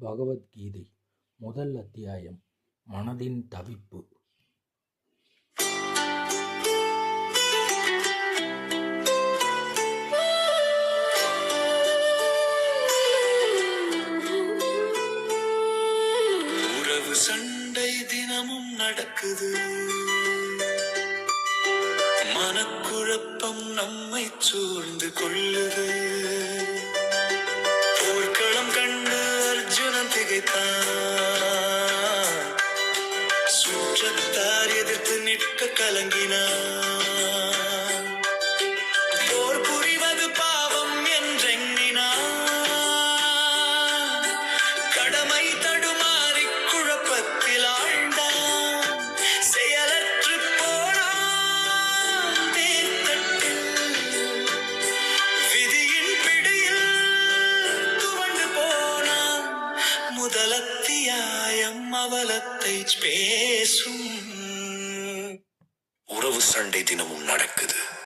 பகவத்கீதை முதல் அத்தியாயம் மனதின் தவிப்பு. உறவு சண்டை தினமும் நடக்குது, மனக்குழப்பம் நம்மை சூழ்ந்து கொள்ளுது. போர்க்களம் கண்டு அர்ஜுனன் திகைத்தான், சுற்றத்தார் எதிர்த்து நிற்க கலங்கினான். போர் புரிவது பாவம் என்றெண்ணினான், கடமை தடுமாறி குழப்பத்தில் ஆழ்ந்தான். செயலற்று போனான் தேர்தட்டில், விதியின் பிடியில் துவண்டு போனான். முதல் அத்தியாயம் அவலத்தை பேசும். உறவு சண்டை தினமும் நடக்குது,